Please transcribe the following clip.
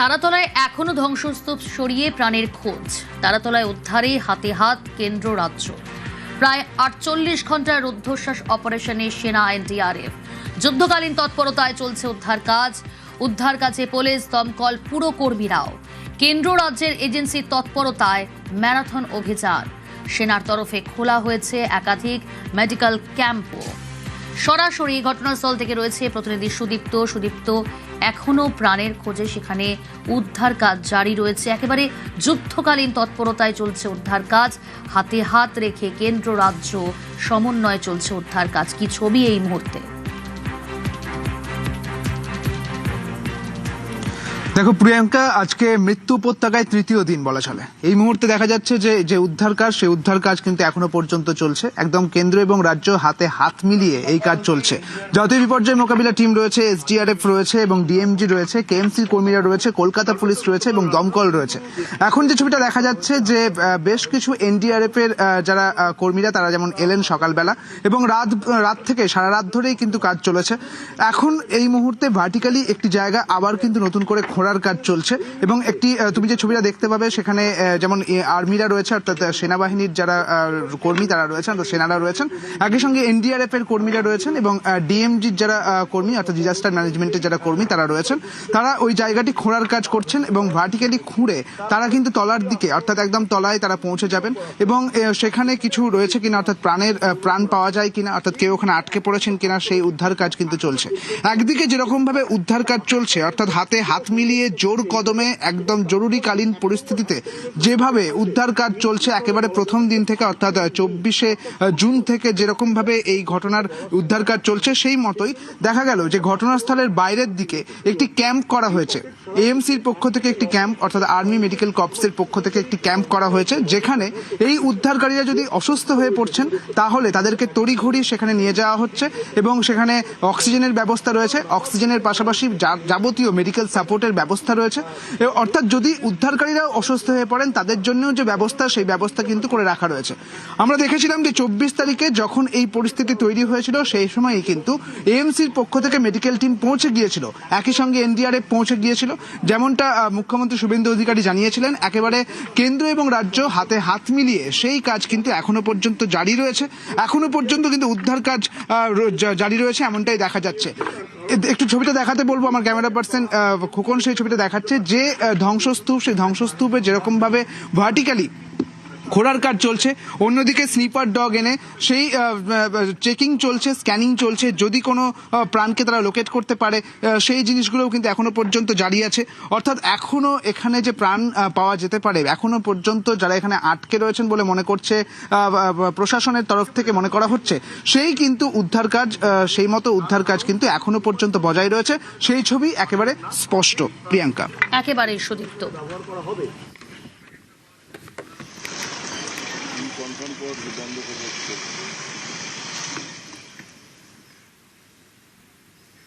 তারাতলায় এখনো ধ্বংসস্তূপ সরিয়ে প্রাণের খোঁজ। তারাতলায় উদ্ধারে হাতে হাত কেন্দ্র রাজ্য। প্রায় 48 ঘন্টার রুদ্ধশ্বাস অপারেশনে সেনা এনডিআরএফ। যুদ্ধকালীন তৎপরতায় চলছে উদ্ধার কাজে পুলিশ, দমকল, পুরকর্মীরাও। কেন্দ্র রাজ্যের এজেন্সির তৎপরতায় ম্যারাথন অভিযান। সেনার তরফে খোলা হয়েছে একাধিক মেডিকেল ক্যাম্পও। সরাসরি ঘটনাস্থল থেকে রয়েছে প্রতিনিধি সুদীপ্ত। এখনো প্রাণের খোঁজে সেখানে উদ্ধার কাজ জারি রয়েছে। একেবারে যুদ্ধকালীন তৎপরতায় চলছে উদ্ধার কাজ। হাতে হাত রেখে কেন্দ্র রাজ্য সমন্বয়ে চলছে উদ্ধার কাজ। কি ছবি এই মুহূর্তে? দেখো প্রিয়াঙ্কা, আজকে মৃত্যু উপত্যকায় তৃতীয় দিন বলা চলে। এই মুহূর্তে দেখা যাচ্ছে যে উদ্ধার কাজ, সেই উদ্ধার কাজ কিন্তু এখনো পর্যন্ত চলছে। একদম কেন্দ্র এবং রাজ্য হাতে হাত মিলিয়ে এই কাজ চলছে। জাতীয় বিপর্যয় মোকাবিলা টিম রয়েছে, এসডিআরএফ রয়েছে এবং ডিএমজি রয়েছে, কেএমসি কর্মীরা রয়েছে, কলকাতা পুলিশ রয়েছে এবং দমকল রয়েছে। এখন যে ছবিটা দেখা যাচ্ছে যে বেশ কিছু এনডিআরএফ এর যারা কর্মীরা তারা যেমন এলেন সকালবেলা এবং রাত থেকে সারা রাত ধরেই কিন্তু কাজ চলেছে। এখন এই মুহূর্তে ভার্টিক্যালি একটি জায়গা আবার কিন্তু নতুন করে খোঁড়ার কাজ চলছে এবং একটি তুমি যে ছবিটা দেখতে পাবে সেখানে যেমন আর্মিরা রয়েছে, অর্থাৎ সেনাবাহিনীর যারা কর্মী তারা রয়েছেন, সেনারা রয়েছেন, একই সঙ্গে এনডিআরএফ এর কর্মীরা রয়েছেন এবং ডিএমজির যারা কর্মী অর্থাৎ ডিজাস্টার ম্যানেজমেন্টের যারা কর্মী তারা রয়েছেন। তারা ওই জায়গাটি খোঁড়ার কাজ করছেন এবং ভার্টিক্যালি খুঁড়ে তারা কিন্তু তলার দিকে অর্থাৎ একদম তলায় তারা পৌঁছে যাবেন এবং সেখানে কিছু রয়েছে কিনা, অর্থাৎ প্রাণ পাওয়া যায় কিনা, অর্থাৎ কেউ ওখানে আটকে পড়েছেন কিনা, সেই উদ্ধার কাজ কিন্তু চলছে। একদিকে যেরকম ভাবে উদ্ধার কাজ চলছে, অর্থাৎ হাতে হাত মিলিয়ে জোর কদমে একদম জরুরিকালীন পরিস্থিতিতে যেভাবে উদ্ধার কাজ চলছে একেবারে প্রথম দিন থেকে, অর্থাৎ 24শে জুন থেকে যেরকম ভাবে এই ঘটনার উদ্ধার কাজ চলছে, সেই মতোই দেখা গেল যে ঘটনাস্থলের বাইরের দিকে একটি ক্যাম্প করা হয়েছে। এএমসির পক্ষ থেকে একটি ক্যাম্প, অর্থাৎ আর্মি মেডিকেল কর্পসের পক্ষ থেকে একটি ক্যাম্প করা হয়েছে, যেখানে এই উদ্ধারকারীরা যদি অসুস্থ হয়ে পড়ছেন তাহলে তাদেরকে তড়িঘড়ি সেখানে নিয়ে যাওয়া হচ্ছে এবং সেখানে অক্সিজেনের ব্যবস্থা রয়েছে। অক্সিজেনের পাশাপাশি যাবতীয় মেডিকেল সাপোর্টের ব্যবস্থা রয়েছে। অর্থাৎ যদি উদ্ধারকারীরাও অসুস্থ হয়ে পড়েন তাদের জন্যও যে ব্যবস্থা, সেই ব্যবস্থা কিন্তু করে রাখা রয়েছে। আমরা দেখেছিলাম যে 24 তারিখে যখন এই পরিস্থিতি তৈরি হয়েছিল সেই সময়ই কিন্তু এএমসির পক্ষ থেকে মেডিকেল টিম পৌঁছে গিয়েছিল, একই সঙ্গে এনডিআরএফ পৌঁছে গিয়েছিল। যেমনটা মুখ্যমন্ত্রী শুভেন্দু অধিকারী জানিয়েছিলেন, একেবারে কেন্দ্র এবং রাজ্য হাতে হাত মিলিয়ে সেই কাজ কিন্তু এখনো পর্যন্ত জারি রয়েছে। এখনো পর্যন্ত কিন্তু উদ্ধার কাজ জারি রয়েছে, এমনটাই দেখা যাচ্ছে। একটু ছবিটা দেখাতে বলবো আমার ক্যামেরা পার্সন খোকন, সেই ছবিটা দেখাচ্ছে যে ধ্বংসস্তূপ, সেই ধ্বংসস্তূপে যেরকম ভাবে ভার্টিক্যালি খোঁড়ার কাজ চলছে, অন্যদিকে স্নিপার ডগ এনে সেই চেকিং চলছে, স্ক্যানিং চলছে, যদি কোনো প্রাণকে তারা লোকেট করতে পারে সেই জিনিসগুলোও কিন্তু এখনো পর্যন্ত জারি আছে। অর্থাৎ এখনো এখানে যে প্রাণ পাওয়া যেতে পারে, এখনো পর্যন্ত যারা এখানে আটকে রয়েছেন বলে মনে করছে প্রশাসনের তরফ থেকে মনে করা হচ্ছে, সেই কিন্তু উদ্ধার কাজ, সেই মতো উদ্ধার কাজ কিন্তু এখনো পর্যন্ত বজায় রয়েছে। সেই ছবি একেবারে স্পষ্ট প্রিয়াঙ্কা। একেবারে সুদীপ্ত।